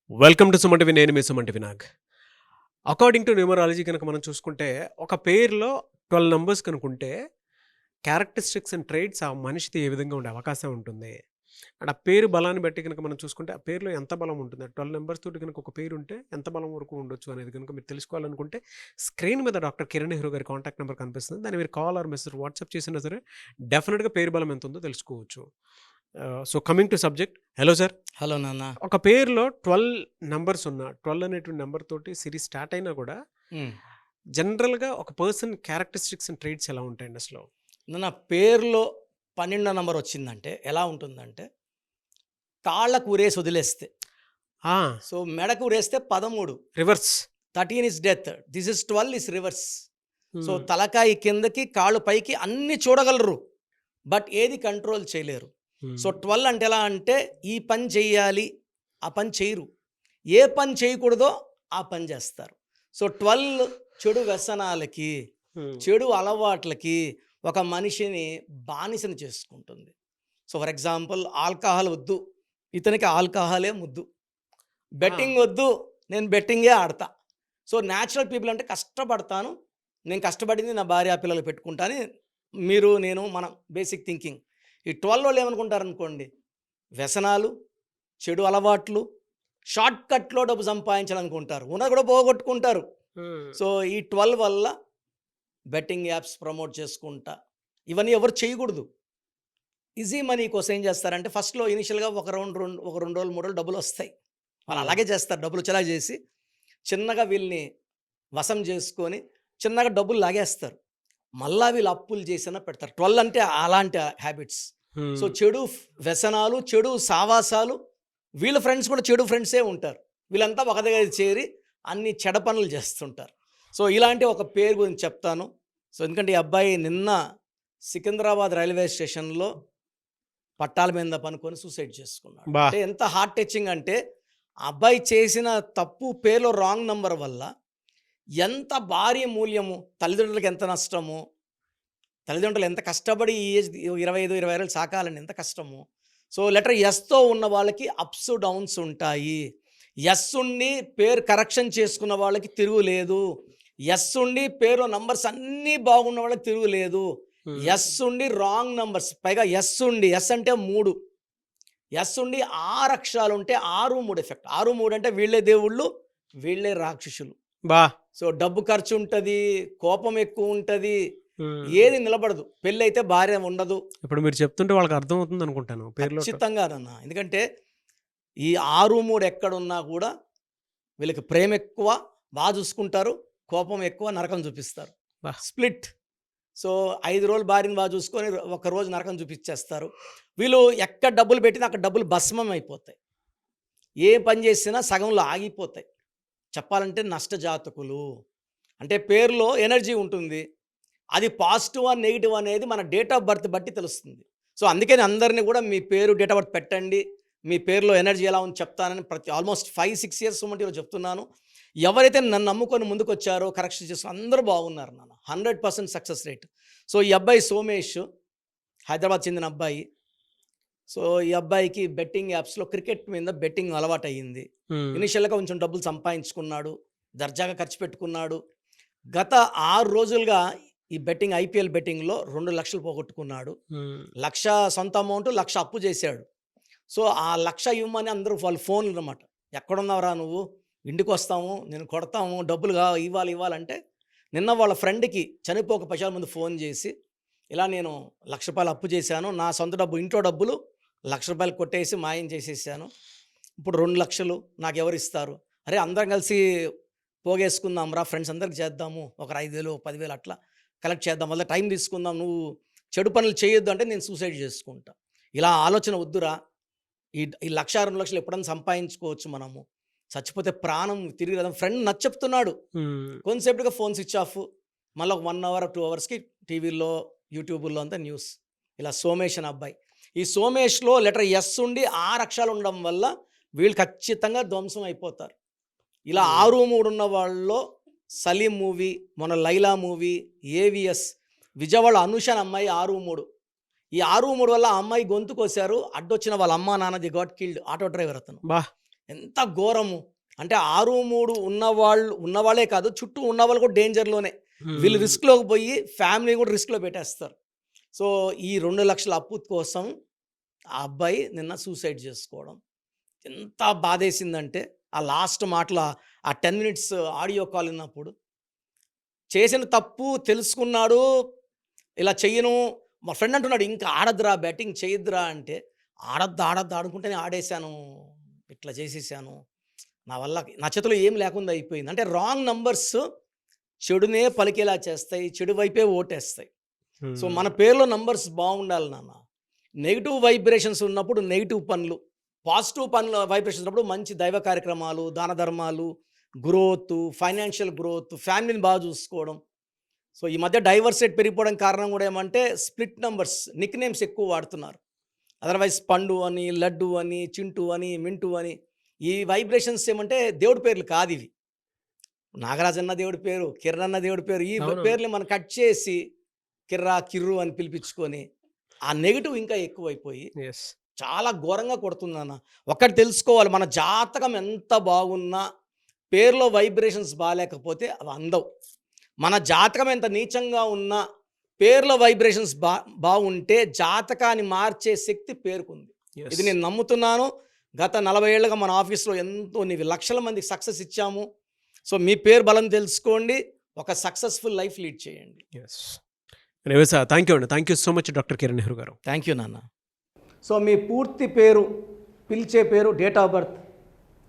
Welcome to SumanTV. నేను మీ సుమంటి వినాగ్. అకార్డింగ్ టు న్యూమరాలజీ కనుక మనం చూసుకుంటే, ఒక పేరులో 12 నంబర్స్ కనుకుంటే, క్యారెక్టరిస్టిక్స్ అండ్ ట్రేట్స్ ఆ మనిషిది ఏ విధంగా ఉండే అవకాశం ఉంటుంది. అండ్ ఆ పేరు బలాన్ని బట్టి కనుక మనం చూసుకుంటే, ఆ పేరులో ఎంత బలం ఉంటుంది. 12 నంబర్స్ తోటి కనుక ఒక పేరు ఉంటే ఎంత బలం వరకు ఉండొచ్చు అనేది కనుక మీరు తెలుసుకోవాలనుకుంటే, స్క్రీన్ మీద డాక్టర్ కిరణ్ నెహ్రూ గారి కాంటాక్ట్ నెంబర్ కనిపిస్తుంది. దాన్ని మీరు కాల్ ఆర్ మెసేజ్ వాట్సాప్ చేసినా సరే, డెఫినిట్‌గా పేరు బలం ఎంత ఉందో తెలుసుకోవచ్చు. So coming to subject. Hello sir. Hello నాన్న. ఒక పేరులో 12 నంబర్స్ ఉన్న 12 అనేటువంటి నంబర్ తోటి సిరీస్ స్టార్ట్ అయినా కూడా జనరల్‌గా ఒక పర్సన్ క్యారెక్టరిస్టిక్స్ అండ్ ట్రేట్స్ ఎలా ఉంటాయండి అసలు? నాన్న పేరులో 12 నంబర్ వచ్చిందంటే ఎలా ఉంటుందంటే, కాళ్ళకు ఉరేసి వదిలేస్తే, ఆ! సో మెడకు ఉరేస్తే 13, reverse. 13 is death, this is 12 is reverse. So హ్మ్. తలకాయి కిందకి కాళ్ళు పైకి అన్నీ చూడగలరు, బట్ ఏది కంట్రోల్ చేయలేరు. సో హ్మ్. 12 అంటే ఎలా అంటే, ఈ పని చెయ్యాలి, ఆ పని చేయరు. ఏ పని చేయకూడదో ఆ పని చేస్తారు. సో 12 చెడు వ్యసనాలకి, హ్మ్. చెడు అలవాట్లకి ఒక మనిషిని బానిసని చేసుకుంటుంది. సో ఫర్ ఎగ్జాంపుల్, ఆల్కహాల్ వద్దు, ఇతనికి ఆల్కహాలే ముద్దు. బెట్టింగ్ ఆ! వద్దు, నేను బెట్టింగే ఆడతా. సో న్యాచురల్ పీపుల్ అంటే కష్టపడతాను, నేను కష్టపడింది నా భార్య పిల్లలు పెట్టుకుంటా అని మీరు నేను మనం బేసిక్ థింకింగ్. ఈ 12 వాళ్ళు ఏమనుకుంటారనుకోండి, వ్యసనాలు, చెడు అలవాట్లు, షార్ట్ కట్లో డబ్బు సంపాదించాలనుకుంటారు, ఉన్నది కూడా పోగొట్టుకుంటారు. హ్మ్. సో ఈ 12 వల్ల బెట్టింగ్ యాప్స్ ప్రమోట్ చేసుకుంటా, ఇవన్నీ ఎవరు చేయకూడదు. ఈజీ మనీ కోసం ఏం చేస్తారంటే, ఫస్ట్‌లో ఇనీషియల్‌గా ఒక 2 రోజులు 3 రోజులు డబ్బులొస్తాయి. వాళ్ళు హ్మ్. అలాగే చేస్తారు. డబ్బులు చలా చేసి చిన్నగా వీళ్ళని వశం చేసుకొని చిన్నగా డబ్బులు లాగేస్తారు. మళ్ళా వీళ్ళు అప్పులు చేసైనా పెడతారు. 12 అంటే అలాంటి హ్యాబిట్స్. సో హ్మ్. చెడు వ్యసనాలు, చెడు సావాసాలు, వీళ్ళ ఫ్రెండ్స్ కూడా చెడు ఫ్రెండ్సే ఉంటారు. వీళ్ళంతా ఒక దగ్గర చేరి అన్ని చెడ పనులు చేస్తుంటారు. సో ఇలాంటి ఒక పేరు గురించి చెప్తాను. సో ఎందుకంటే ఈ అబ్బాయి నిన్న సికింద్రాబాద్ రైల్వే స్టేషన్‌లో పట్టాల మీద పనుకొని సూసైడ్ చేసుకున్నాడు. బా! అంటే ఎంత హార్ట్ టచింగ్ అంటే, ఆ అబ్బాయి చేసిన తప్పు పేరులో రాంగ్ నంబర్ వల్ల ఎంత భారీ మూల్యము, తల్లిదండ్రులకు ఎంత నష్టము, తల్లిదండ్రులు ఎంత కష్టపడి ఈ ఏజ్ 25, 26 ఏళ్ళు సాకాలని ఎంత కష్టము. సో లెటర్ ఎస్‌తో ఉన్న వాళ్ళకి అప్స్, డౌన్స్ ఉంటాయి. ఎస్ ఉండి పేరు కరెక్షన్ చేసుకున్న వాళ్ళకి తిరుగులేదు. ఎస్ ఉండి పేరులో నంబర్స్ అన్నీ బాగున్న వాళ్ళకి తిరుగులేదు. హ్మ్. ఎస్ ఉండి రాంగ్ నంబర్స్, పైగా ఎస్ ఉండి, ఎస్ అంటే 3, ఎస్ ఉండి 6 అక్షరాలుంటే 6, 3 ఎఫెక్ట్. 6, 3 అంటే వీళ్ళే దేవుళ్ళు, వీళ్ళే రాక్షసులు. బా! సో డబ్బు ఖర్చుంటది, కోపం ఎక్కువుంటది, హ్మ్. ఏది నిలబడదు. పెళ్ళైతే భార్య ఉండదు. ఇప్పుడు మీరు చెప్తుంటే వాళ్ళకి అర్థమవుతుందనుకుంటాను. పేరులో ఖచ్చితంగానన్నా. ఎందుకంటే ఈ 6, 3 ఎక్కడున్నా కూడా వీళ్ళకి ప్రేమెక్కువ, చూసుకుంటారు, కోపం ఎక్కువ, నరకం చూపిస్తారు. బా! స్ప్లిట్. సో 5 రోజులు భార్యని చూసుకొని ఒకరోజు నరకం చూపిచ్చేస్తారు. వీళ్ళు ఎక్కడ డబ్బులు పెట్టినా అక్కడ డబ్బులు భస్మం అయిపోతాయి. ఏ పని చేసినా సగంలో ఆగిపోతాయి. చెప్పాలంటే నష్టజాతకులు. అంటే పేరులో ఎనర్జీ ఉంటుంది. అది పాజిటివా, నెగెటివ్ అనేది మన డేట్ ఆఫ్ బర్త్ బట్టి తెలుస్తుంది. సో అందుకని అందరిని కూడా మీ పేరు, డేట్ ఆఫ్ బర్త్ పెట్టండి, మీ పేరులో ఎనర్జీ ఎలా ఉందో చెప్తానని ప్రతి ఆల్మోస్ట్ 5, 6 ఇయర్స్ మట్టిలో చెప్తున్నాను. ఎవరైతే నన్ను నమ్ముకొని ముందుకొచ్చారో, కరెక్షన్ చేసారో అందరూ బాగున్నారు నాన్న. 100% సక్సెస్ రేట్. సో ఈ అబ్బాయి సోమేష్ హైదరాబాద్ చెందిన అబ్బాయి. సో ఈ అబ్బాయికి బెట్టింగ్ యాప్స్‌లో క్రికెట్ మీద బెట్టింగ్ అలవాటయింది. హ్మ్. ఇనీషియల్‌గా కొంచెం డబ్బులు సంపాదించుకున్నాడు, దర్జాగా ఖర్చు పెట్టుకున్నాడు. గత 6 రోజులుగా ఈ బెట్టింగ్, ఐపీఎల్ బెట్టింగ్‌లో 2,00,000 పోగొట్టుకున్నాడు. హ్మ్. 1,00,000 సొంత అమౌంట్, 1,00,000 అప్పు చేశాడు. సో ఆ 1,00,000 ఇవ్వమని అందరూ వాళ్ళ ఫోన్‌లనమాట. "ఎక్కడున్నావురా నువ్వు? ఇంటికొస్తాము, నేను కొడతాము, డబ్బులు ఇవ్వాలి ఇవ్వాలంటే, నిన్న వాళ్ళ ఫ్రెండ్‌కి చనిపోక 10 రోజుల ముందు ఫోన్ చేసి, ఇలా నేను రూ. 1,00,000 అప్పు చేశాను, నా సొంత డబ్బు, ఇంట్లో డబ్బులు రూ. 1,00,000 కొట్టేసి మాయం చేసేసాను. ఇప్పుడు 2,00,000 నాకెవరిస్తారు? అరే అందరం కలిసి పోగేసుకుందాం రా, ఫ్రెండ్స్ అందరికి చేద్దాము, ఒక 5,000, 10,000 అట్లా కలెక్ట్ చేద్దాం, వల్ల టైం తీసుకుందాం, నువ్వు చెడు పనులు చేయొద్దు అంటే నేను సూసైడ్ చేసుకుంటా. ఇలా ఆలోచన వద్దురా, ఈ 1,00,000, 2,00,000 ఎప్పుడైనా సంపాదించుకోవచ్చు మనము, చచ్చిపోతే ప్రాణం తిరిగి రాదని ఫ్రెండ్ నచ్చచెప్తున్నాడు. హ్మ్. కొంతసేపటిగా ఫోన్ స్విచ్ ఆఫ్, మళ్ళీ ఒక 1 అవర్, 2 అవర్స్‌కి టీవీల్లో, యూట్యూబుల్లో అంతా న్యూస్. ఇలా సోమేష్ అనే అబ్బాయి. ఈ సోమేష్‌లో లెటర్ ఎస్ ఉండి 6 అక్షరాలు ఉండడం వల్ల వీళ్ళు ఖచ్చితంగా ధ్వంసం అయిపోతారు. ఇలా హ్మ్. 6, 3 ఉన్న వాళ్ళలో సలీం మూవీ, మొన్న లైలా మూవీ, ఏవిఎస్, విజయవాడ అనూష అనే అమ్మాయి 6, 3. ఈ 6, 3 వల్ల ఆ అమ్మాయి గొంతు కోసారు. అడ్డొచ్చిన వాళ్ళ అమ్మా, నాన్న they got killed. Auto driver అతను. బా! ఎంత ఘోరము అంటే 6, 3 ఉన్నవాళ్ళే కాదు, చుట్టూ ఉన్నవాళ్ళు కూడా డేంజర్లోనే. వీళ్ళు రిస్క్లోకి పోయి ఫ్యామిలీ కూడా రిస్క్లో పెట్టేస్తారు. సో ఈ 2 లక్షల అప్పు కోసం ఆ అబ్బాయి నిన్న సూసైడ్ చేసుకోవడం ఎంత బాధేసిందంటే, ఆ లాస్ట్ మాటలు ఆ 10 మినిట్స్ ఆడియో కాల్ విన్నప్పుడు చేసిన తప్పు తెలుసుకున్నాడు. ఇలా చెయ్యను, మా ఫ్రెండ్ అంటున్నాడు ఇంకా ఆడద్దురా బ్యాటింగ్ చేయొద్దురా అంటే, ఆడద్దు ఆడుకుంటేనే ఆడేశాను, ఇట్లా చేసేసాను, నా చేతిలో ఏం లేకుండా అయిపోయింది అంటే. రాంగ్ నంబర్స్ చెడునే పలికేలా చేస్తాయి, చెడు వైపే ఓటేస్తాయి. సో మన పేరులో నంబర్స్ బాగుండాలి నాన్న. నెగిటివ్ వైబ్రేషన్స్ ఉన్నప్పుడు నెగిటివ్ పనులు, పాజిటివ్ వైబ్రేషన్స్ ఉన్నప్పుడు మంచి దైవ కార్యక్రమాలు, దాన ధర్మాలు, గ్రోత్, ఫైనాన్షియల్ గ్రోత్, ఫ్యామిలీని బాగా చూసుకోవడం. సో ఈ మధ్య డైవర్స్ రేట్ పెరిగిపోవడం కారణం కూడా ఏమంటే స్ప్లిట్ నంబర్స్, నిక్ నేమ్స్ ఎక్కువ వాడుతున్నారు. అదర్వైజ్ పండు అని, లడ్డు అని, చింటూ అని, మింటూ అని, ఈ వైబ్రేషన్స్ ఏమంటే దేవుడి పేర్లు కాదు ఇవి. నాగరాజన్న దేవుడి పేరు, కిరణ్ అన్న దేవుడి పేరు, ఈ పేర్లు మనం కట్ చేసి కిర్రా కిర్రు అని పిలిపించుకొని ఆ నెగిటివ్ ఇంకా ఎక్కువైపోయి చాలా ఘోరంగా కొడుతుందన్న. ఒక్కటి తెలుసుకోవాలి, మన జాతకం ఎంత బాగున్నా పేరులో వైబ్రేషన్స్ బాగాలేకపోతే అవి అందవు. మన జాతకం ఎంత నీచంగా ఉన్నా పేరులో వైబ్రేషన్స్ బాగుంటే జాతకాన్ని మార్చే శక్తి పేరుకుంది. ఇది నేను నమ్ముతున్నాను. గత 40 ఏళ్ళుగా మన ఆఫీస్లో ఎంతో లక్షల మందికి సక్సెస్ ఇచ్చాము. సో మీ పేరు బలం తెలుసుకోండి, ఒక సక్సెస్ఫుల్ లైఫ్ లీడ్ చేయండి. థ్యాంక్ యూ అండి. Thank you so much doctor Kiran Nehru గారు. థ్యాంక్ యూ నాన్న. సో మీ పూర్తి పేరు, పిలిచే పేరు, డేట్ ఆఫ్ బర్త్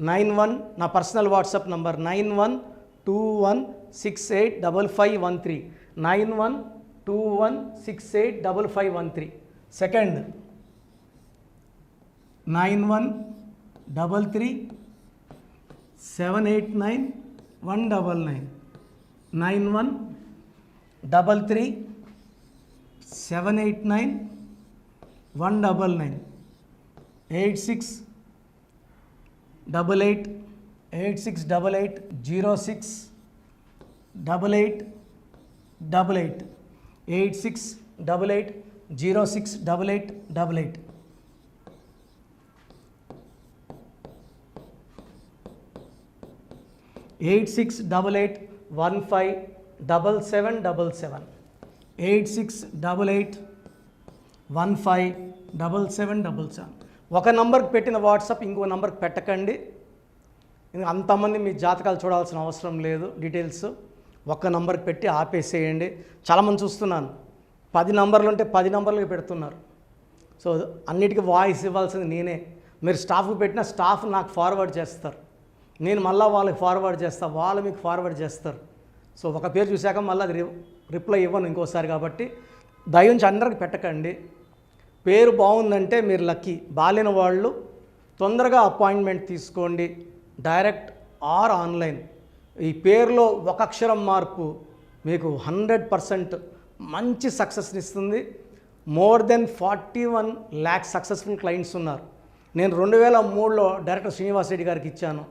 91, నా పర్సనల్ వాట్సాప్ నంబర్ 9121685513, 9121685513. సెకండ్ 9133789199, 9133789199, 8688068888, 8688068888. 8688157777, 8688157777. ఒక నంబర్కి పెట్టిన వాట్సాప్ ఇంకో నంబర్కి పెట్టకండి. అంతమంది మీ జాతకాలు చూడాల్సిన అవసరం లేదు. డీటెయిల్స్ ఒక్క నంబర్కి పెట్టి ఆపేసేయండి. చాలామంది చూస్తున్నాను 10 నంబర్లు ఉంటే 10 నంబర్లకి పెడుతున్నారు. సో అన్నిటికీ వాయిస్ ఇవ్వాల్సింది నేనే. మీరు స్టాఫ్కి పెట్టిన స్టాఫ్ నాకు ఫార్వర్డ్ చేస్తారు, నేను మళ్ళీ వాళ్ళకి ఫార్వర్డ్ చేస్తాను, వాళ్ళు మీకు ఫార్వర్డ్ చేస్తారు. సో ఒక పేరు చూశాక మళ్ళీ అది రిప్లై ఇవ్వను ఇంకోసారి. కాబట్టి దయించి అందరికి పెట్టకండి. పేరు బాగుందంటే మీరు లక్కీ. బాలేని వాళ్ళు తొందరగా అపాయింట్మెంట్ తీసుకోండి, డైరెక్ట్ ఆర్ ఆన్లైన్. ఈ పేరులో ఒక అక్షరం మార్పు మీకు 100% మంచి సక్సెస్ని ఇస్తుంది. More than 41 lakh successful clients ఉన్నారు. నేను 2003లో డైరెక్టర్ శ్రీనివాస్ రెడ్డి గారికి ఇచ్చాను.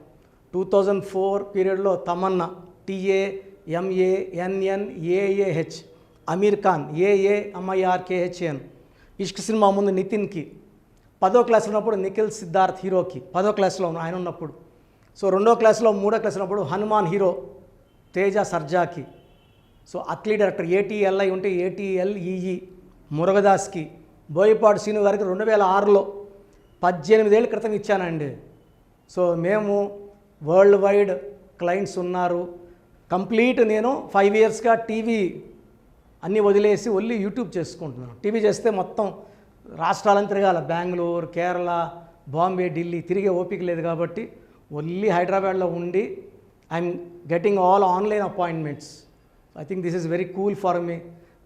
2004 పీరియడ్లో తమన్నా, TAMANNAAH, అమీర్ ఖాన్, AAMIRKHN, ఇష్క్ సినిమా ముందు నితిన్కి, 10వ క్లాస్ ఉన్నప్పుడు నిఖిల్ సిద్ధార్థ్ హీరోకి, 10వ క్లాస్లో ఆయన ఉన్నప్పుడు. సో 2వ క్లాస్లో 3వ క్లాస్ ఉన్నప్పుడు హనుమాన్ హీరో తేజ సర్జాకి. సో అథ్లీట్ డైరెక్టర్ ATLI ఉంటే ATLEE మురుగదాస్కి, బోయపాడు సీను గారికి 2006లో 18 ఏళ్ళ క్రితం ఇచ్చానండి. సో మేము వరల్డ్ వైడ్ క్లయింట్స్ ఉన్నారు. కంప్లీట్ నేను 5 ఇయర్స్గా టీవీ అన్నీ వదిలేసి ఓన్లీ యూట్యూబ్ చేసుకుంటున్నాను. టీవీ చేస్తే మొత్తం రాష్ట్రాలను తిరగాల, బెంగళూరు, కేరళ, బాంబే, ఢిల్లీ తిరిగే ఓపిక లేదు. కాబట్టి ఓన్లీ హైదరాబాద్లో ఉండి I'm getting all online appointments. I think this is very cool for me.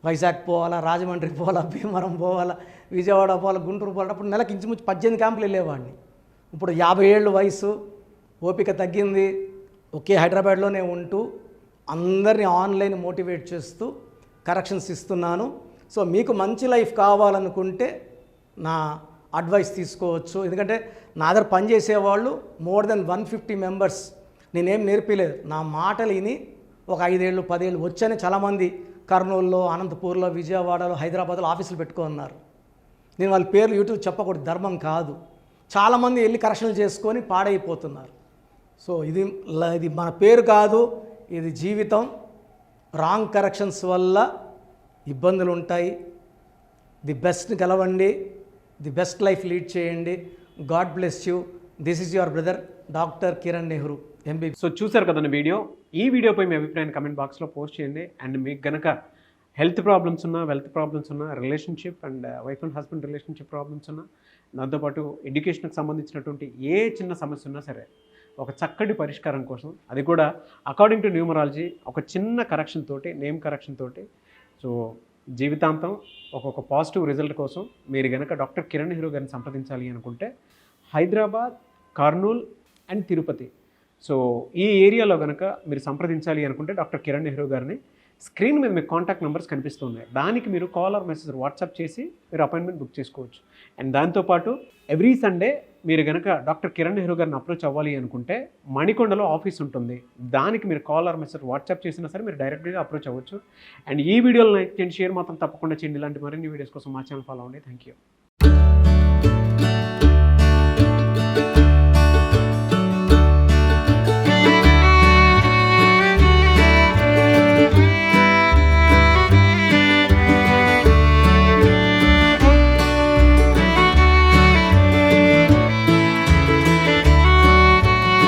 Vizag పోవాలా, రాజమండ్రి పోవాలా, భీమవరం పోవాలా, విజయవాడ పోవాలా, గుంటూరు పోవాలా. అప్పుడు నెలకు ఇంచుమించు 18 క్యాంపులు వెళ్ళేవాడిని. ఇప్పుడు 50 ఏళ్ళు వయసు, ఓపిక తగ్గింది. ఒకే హైదరాబాద్లోనే ఉంటూ అందరినీ ఆన్లైన్ మోటివేట్ చేస్తూ కరెక్షన్స్ ఇస్తున్నాను. సో మీకు మంచి లైఫ్ కావాలనుకుంటే నా అడ్వైస్ తీసుకోవచ్చు. ఎందుకంటే నా దగ్గర పనిచేసేవాళ్ళు మోర్ దెన్ 150 మెంబర్స్. నేనేం నేర్పిలేదు, నా మాటలు విని ఒక 5 ఏళ్ళు 10 ఏళ్ళు వచ్చని చాలామంది కర్నూలులో, అనంతపూర్లో, విజయవాడలో, హైదరాబాద్లో ఆఫీసులు పెట్టుకున్నారు. నేను వాళ్ళ పేర్లు యూట్యూబ్ చెప్పకూడదు, ధర్మం కాదు. చాలామంది వెళ్ళి కరెక్షన్లు చేసుకొని పాడైపోతున్నారు. సో ఇది మన పేరు కాదు, ఇది జీవితం. రాంగ్ కరెక్షన్స్ వల్ల ఇబ్బందులు ఉంటాయి. ది బెస్ట్ గెలవండి, ది బెస్ట్ లైఫ్ లీడ్ చేయండి. God bless you. This is your brother doctor Kiran Nehru MB. So చూసారు కదండి వీడియో. ఈ వీడియోపై మీ అభిప్రాయాన్ని కమెంట్ బాక్స్లో పోస్ట్ చేయండి. అండ్ మీకు గనక హెల్త్ ప్రాబ్లమ్స్ ఉన్నా, వెల్త్ ప్రాబ్లమ్స్ ఉన్నా, relationship and wife and husband relationship problems ఉన్నా, దాంతోపాటు ఎడ్యుకేషన్కి సంబంధించినటువంటి ఏ చిన్న సమస్య ఉన్నా సరే ఒక చక్కటి పరిష్కారం కోసం, అది కూడా అకార్డింగ్ టు న్యూమరాలజీ ఒక చిన్న కరెక్షన్ తోటి, నేమ్ కరెక్షన్ తోటి, సో జీవితాంతం ఒక్కొక్క పాజిటివ్ రిజల్ట్ కోసం మీరు కనుక డాక్టర్ కిరణ్ నెహ్రూ గారిని సంప్రదించాలి అనుకుంటే హైదరాబాద్, కర్నూల్ అండ్ తిరుపతి, సో ఈ ఏరియాలో కనుక మీరు సంప్రదించాలి అనుకుంటే డాక్టర్ కిరణ్ నెహ్రూ గారిని స్క్రీన్ మీద మీకు కాంటాక్ట్ నెంబర్స్ కనిపిస్తున్నాయి. దానికి మీరు కాల్ ఆర్ మెసేజ్ వాట్సాప్ చేసి మీరు అపాయింట్మెంట్ బుక్ చేసుకోవచ్చు. అండ్ దాంతోపాటు ఎవ్రీ సండే మీరు కనుక డాక్టర్ కిరణ్ నెహ్రూ గారిని అప్రోచ్ అవ్వాలి అనుకుంటే మణికొండలో ఆఫీస్ ఉంటుంది. దానికి మీరు కాల్ ఆర్ మెసేజ్ వాట్సాప్ చేసినా సరే మీరు డైరెక్ట్గా అప్రోచ్ అవ్వచ్చు. అండ్ ఈ వీడియోలో లైక్ చేయండి, షేర్ మాత్రం తప్పకుండా చేయండి. ఇలాంటి మరిన్ని వీడియోస్ కోసం మా ఛానల్ ఫాలో అవ్వండి. Thank you.